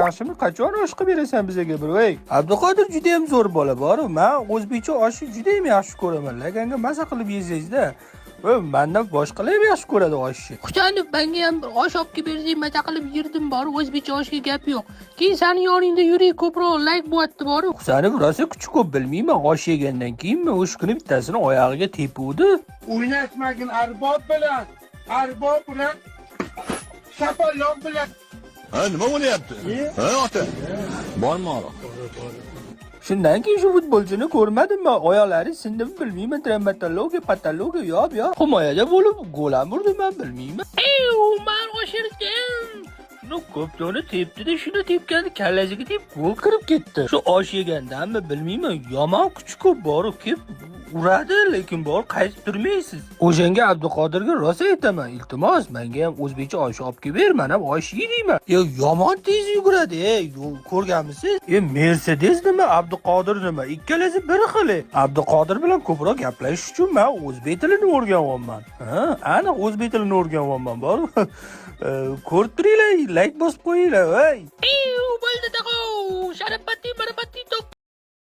yaxshimi? Qachon osh qilib berasan bizga bir? Voy, Abduqodir juda ham zo'r bola bor. Men o'zbekcha oshni juda ham yaxshi ko'raman. Laganga maza qilib yesangizda, mendan boshqalar ham yaxshi ko'radi oshni. Husanov, menga ham bir osh olib kelib bersang, maza qilib yerdim bor. O'zbekcha oshga gap yo'q. Keyin seni yoningda yuring, ko'proq layk bo'lyapti bor. Husanov, rosa kuchi ko'p bilmayman. Osh yegandan keyin men o'sha kuni bittasini oyog'iga tepuvdi. O'ynatmagin arbob bilan. Arbob bilan shapaloq bilan. Ha, nima bo'lyapti? Ha, ota. Bormi ora? Shundan keyin shu futbolchini ko'rmadimmi? Oyoqlari sindimi bilmayman. Traumatologiya, patologiya yo'q. Himoyada bo'lib gol ham urdi, men bilmayman. Men oshirdim. Shuni ko'pdoni tepdi-da, shuni tepganda kallasiga deb gol kirib ketdi. Shu osh yegandanmi bilmayman, yomon kuchi ko'p borib kelib uradi, lekin bor qaytib turmaysiz. O'shanga Abduqodirga rosa aytaman, iltimos, menga ham o'zbekcha osh olib kelib ber, men ham osh yeyman. Yomon tez yuguradi, ko'rganmisiz? Mercedes nima, Abduqodir nima? Ikkalasi bir xil. Abduqodir bilan ko'proq gaplashish uchun men o'zbek tilini o'rganyapman. Aniq o'zbek tilini o'rganyapman, bor. Ko'rib turinglar, like bosib qo'yinglar, voy. Bo'ldi taqo, Sharafati